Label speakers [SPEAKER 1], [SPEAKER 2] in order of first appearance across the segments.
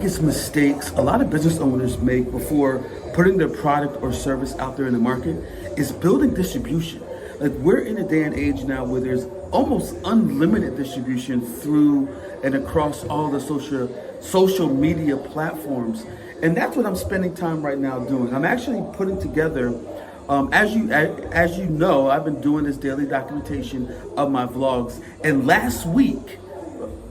[SPEAKER 1] biggest mistakes a lot of business owners make before putting their product or service out there in the market is building distribution. Like, we're in a day and age now where there's almost unlimited distribution through and across all the social media platforms. And that's what I'm spending time right now doing. I'm actually putting together, as you know, I've been doing this daily documentation of my vlogs. And last week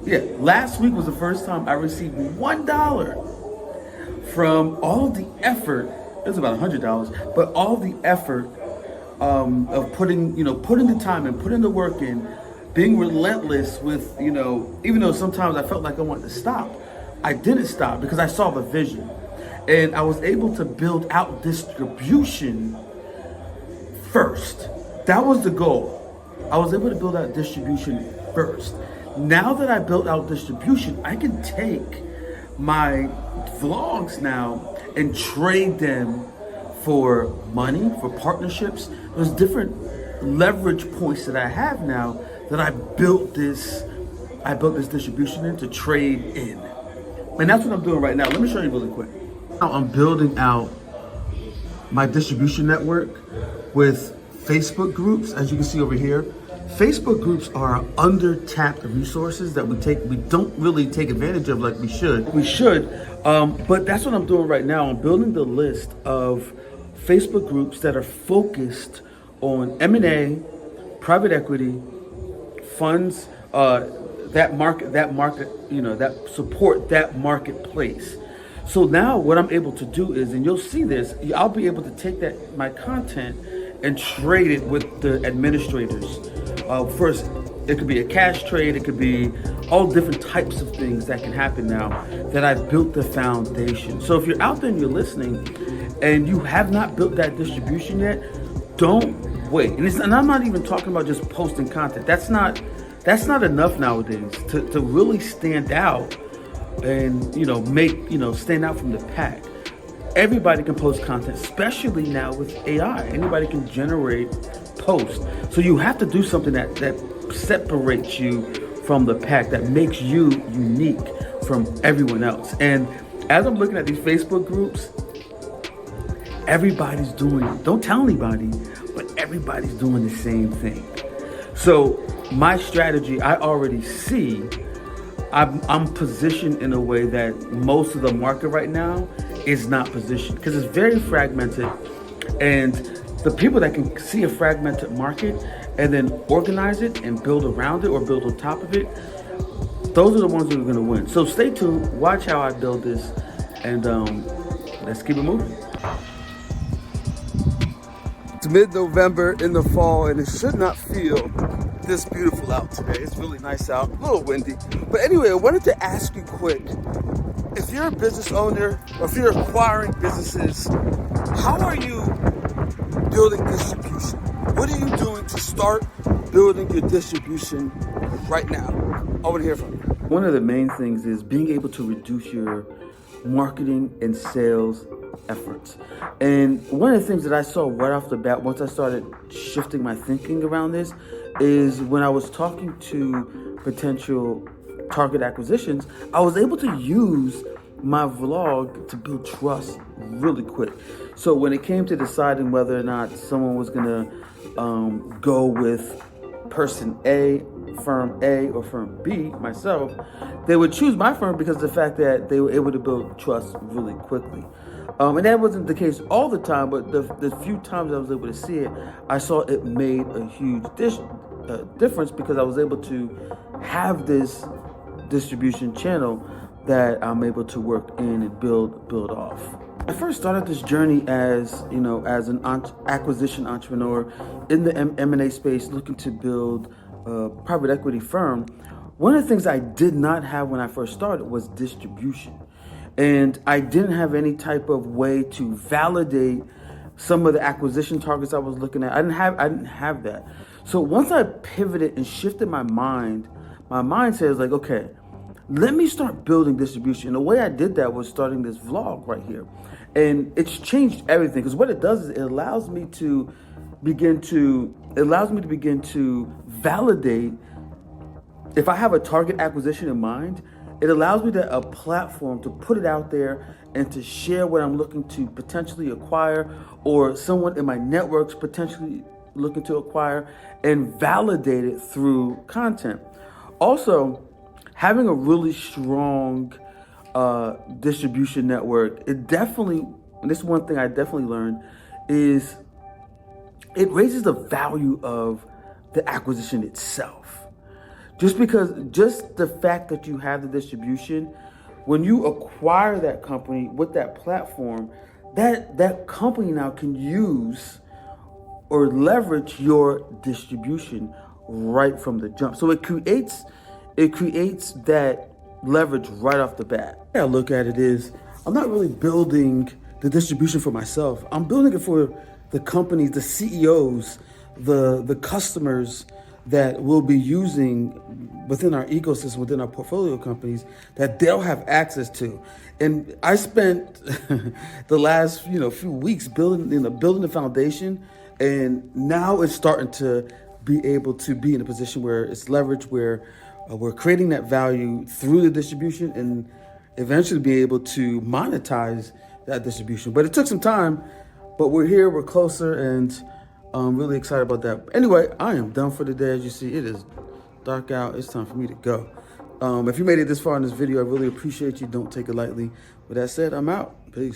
[SPEAKER 1] was the first time I received $1 from all the effort. It was about $100, but all the effort of putting the time and putting the work in, being relentless with, even though sometimes I felt like I wanted to stop, I didn't stop because I saw the vision. And I was able to build out distribution first. That was the goal. I was able to build out distribution first. Now that I built out distribution, I can take my vlogs now and trade them for money, for partnerships. There's different leverage points that I have now that I built this distribution in to trade in. And that's what I'm doing right now. Let me show you really quick. Now I'm building out my distribution network with Facebook groups, as you can see over here. Facebook groups are under-tapped resources that we don't really take advantage of like we should. But that's what I'm doing right now. I'm building the list of Facebook groups that are focused on M&A, private equity, funds, that support that marketplace. So now what I'm able to do is, and you'll see this, I'll be able to take my content and trade it with the administrators. First, it could be a cash trade, it could be all different types of things that can happen now that I've built the foundation. So if you're out there and you're listening and you have not built that distribution yet, don't wait. And I'm not even talking about just posting content. That's not enough nowadays to really stand out and stand out from the pack. Everybody can post content, especially now with AI. Anybody can generate posts. So you have to do something that separates you from the pack, that makes you unique from everyone else. And as I'm looking at these Facebook groups, everybody's doing it. Don't tell anybody, but everybody's doing the same thing. So my strategy, I already see, I'm positioned in a way that most of the market right now is not positioned, because it's very fragmented. And the people that can see a fragmented market and then organize it and build around it or build on top of it, those are the ones that are going to win. So stay tuned, watch how I build this, and let's keep it moving. It's mid-November in the fall, and it should not feel this beautiful out today. It's really nice out, a little windy. But anyway, I wanted to ask you quick, if you're a business owner or if you're acquiring businesses, how are you building distribution? What are you doing to start building your distribution right now? I want to hear from you. One of the main things is being able to reduce your marketing and sales efforts. And one of the things that I saw right off the bat, once I started shifting my thinking around this, is when I was talking to potential target acquisitions, I was able to use my vlog to build trust really quick. So when it came to deciding whether or not someone was gonna go with person A, firm A, or firm B, myself, they would choose my firm because of the fact that they were able to build trust really quickly. And that wasn't the case all the time, but the few times I was able to see it, I saw it made a huge difference because I was able to have this distribution channel that I'm able to work in and build off. I first started this journey as an acquisition entrepreneur in the M&A space, looking to build a private equity firm. One of the things I did not have when I first started was distribution. And I didn't have any type of way to validate some of the acquisition targets I was looking at. I didn't have that. So once I pivoted and shifted my mindset is like, okay, let me start building distribution. And the way I did that was starting this vlog right here. And it's changed everything, because what it does is it allows me to begin to validate. If I have a target acquisition in mind, It allows me a platform to put it out there and to share what I'm looking to potentially acquire, or someone in my networks potentially looking to acquire, and validate it through content. Also, having a really strong distribution network, it definitely, and this is one thing I definitely learned, is it raises the value of the acquisition itself. Just the fact that you have the distribution, when you acquire that company with that platform, that company now can use or leverage your distribution right from the jump. So it creates that leverage right off the bat. The way I look at it is, I'm not really building the distribution for myself. I'm building it for the companies, the CEOs, the customers that we'll be using within our ecosystem, within our portfolio companies, that they'll have access to. And I spent the last few weeks building the foundation, and now it's starting to be able to be in a position where it's leveraged, where we're creating that value through the distribution, and eventually be able to monetize that distribution. But it took some time, but we're here, we're closer, and I'm really excited about that. Anyway, I am done for the day. As you see, it is dark out. It's time for me to go. If you made it this far in this video, I really appreciate you. Don't take it lightly. With that said, I'm out. Peace.